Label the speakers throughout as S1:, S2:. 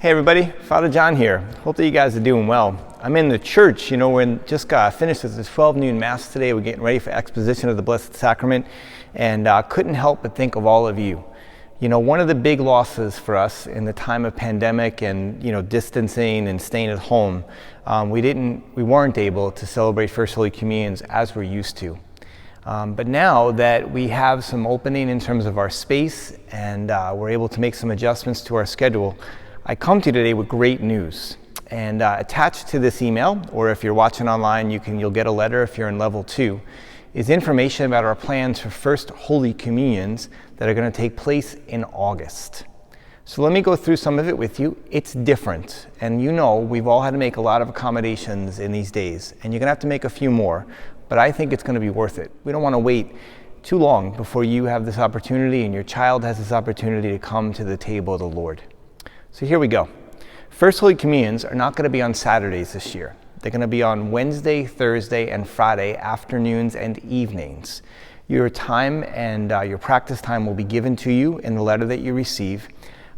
S1: Hey everybody, Father John here. Hope that you guys are doing well. I'm in the church, we just got finished with this 12 noon Mass today. We're getting ready for exposition of the Blessed Sacrament, and couldn't help but think of all of you. One of the big losses for us in the time of pandemic and distancing and staying at home, we weren't able to celebrate First Holy Communions as we're used to. But now that we have some opening in terms of our space and we're able to make some adjustments to our schedule, I come to you today with great news. And attached to this email, or if you're watching online, you'll get a letter if you're in level 2, is information about our plans for First Holy Communions that are going to take place in August. So let me go through some of it with you. It's different, and we've all had to make a lot of accommodations in these days, and you're going to have to make a few more, but I think it's going to be worth it. We don't want to wait too long before you have this opportunity and your child has this opportunity to come to the table of the Lord. So here we go. First Holy Communions are not going to be on Saturdays this year. They're going to be on Wednesday, Thursday, and Friday afternoons and evenings. Your time and your practice time will be given to you in the letter that you receive.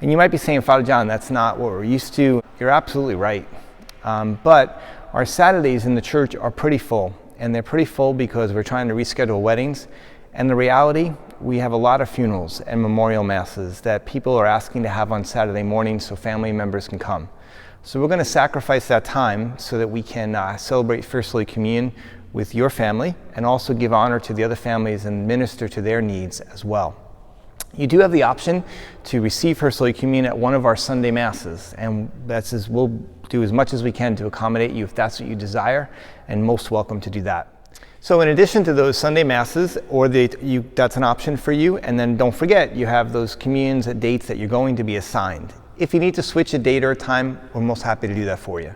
S1: And you might be saying, Father John, that's not what we're used to. You're absolutely right. But our Saturdays in the church are pretty full. And they're pretty full because we're trying to reschedule weddings. And the reality, we have a lot of funerals and memorial masses that people are asking to have on Saturday mornings so family members can come. So we're going to sacrifice that time so that we can celebrate First Holy Communion with your family and also give honor to the other families and minister to their needs as well. You do have the option to receive First Holy Communion at one of our Sunday Masses, and we'll do as much as we can to accommodate you if that's what you desire, and most welcome to do that. So in addition to those Sunday Masses, that's an option for you, and then don't forget, you have those communions at dates that you're going to be assigned. If you need to switch a date or a time, we're most happy to do that for you.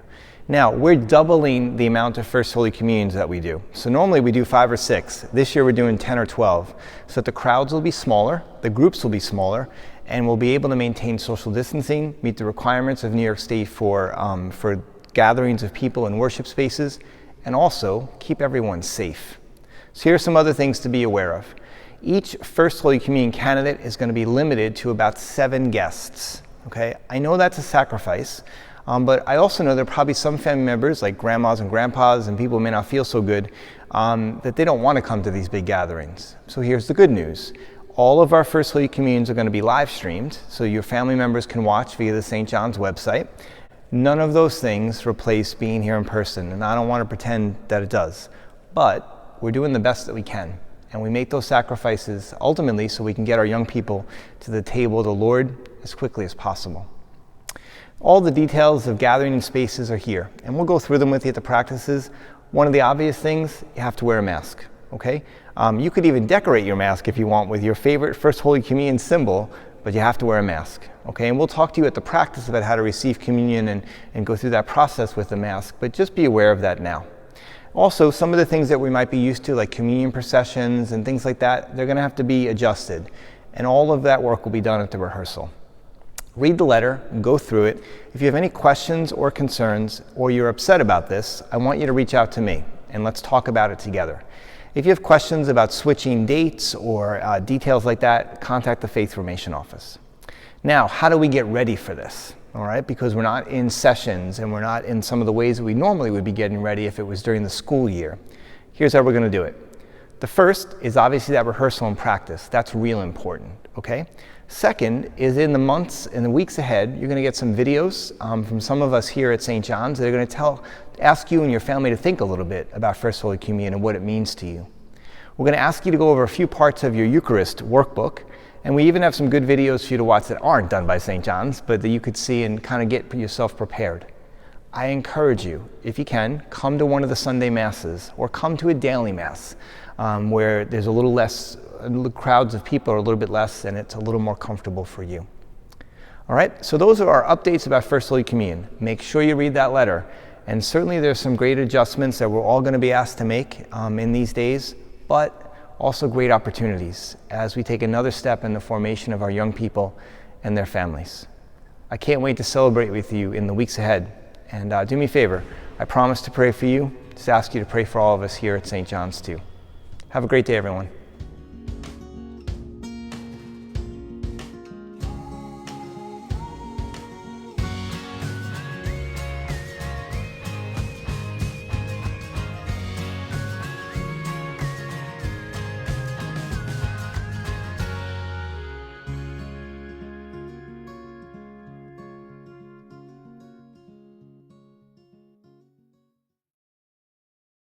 S1: Now, we're doubling the amount of First Holy Communions that we do. So normally we do 5 or 6. This year we're doing 10 or 12. So that the crowds will be smaller, the groups will be smaller, and we'll be able to maintain social distancing, meet the requirements of New York State for gatherings of people in worship spaces, and also keep everyone safe. So here are some other things to be aware of. Each First Holy Communion candidate is going to be limited to about 7 guests. Okay, I know that's a sacrifice, but I also know there are probably some family members, like grandmas and grandpas and people who may not feel so good, that they don't want to come to these big gatherings. So here's the good news. All of our First Holy Communions are going to be live streamed, so your family members can watch via the St. John's website. None of those things replace being here in person, and I don't want to pretend that it does. But we're doing the best that we can, and we make those sacrifices ultimately so we can get our young people to the table of the Lord as quickly as possible. All the details of gathering in spaces are here, and we'll go through them with you at the practices. One of the obvious things, you have to wear a mask, okay? You could even decorate your mask if you want with your favorite First Holy Communion symbol, but you have to wear a mask, okay? And we'll talk to you at the practice about how to receive communion and go through that process with the mask, but just be aware of that now. Also, some of the things that we might be used to, like communion processions and things like that, they're gonna have to be adjusted. And all of that work will be done at the rehearsal. Read the letter, go through it. If you have any questions or concerns, or you're upset about this, I want you to reach out to me, and let's talk about it together. If you have questions about switching dates or details like that, contact the Faith Formation Office. Now, how do we get ready for this? All right, because we're not in sessions and we're not in some of the ways that we normally would be getting ready if it was during the school year. Here's how we're going to do it. The first is obviously that rehearsal and practice. That's real important, okay? Second is in the weeks ahead, you're going to get some videos from some of us here at St. John's that are going to ask you and your family to think a little bit about First Holy Communion and what it means to you. We're going to ask you to go over a few parts of your Eucharist workbook, and we even have some good videos for you to watch that aren't done by St. John's, but that you could see and kind of get yourself prepared. I encourage you, if you can, come to one of the Sunday Masses or come to a daily Mass where there's a little less, crowds of people are a little bit less, and it's a little more comfortable for you. All right, so those are our updates about First Holy Communion. Make sure you read that letter. And certainly there's some great adjustments that we're all going to be asked to make in these days, but also great opportunities as we take another step in the formation of our young people and their families. I can't wait to celebrate with you in the weeks ahead. And do me a favor, I promise to pray for you. Just ask you to pray for all of us here at St. John's too. Have a great day, everyone.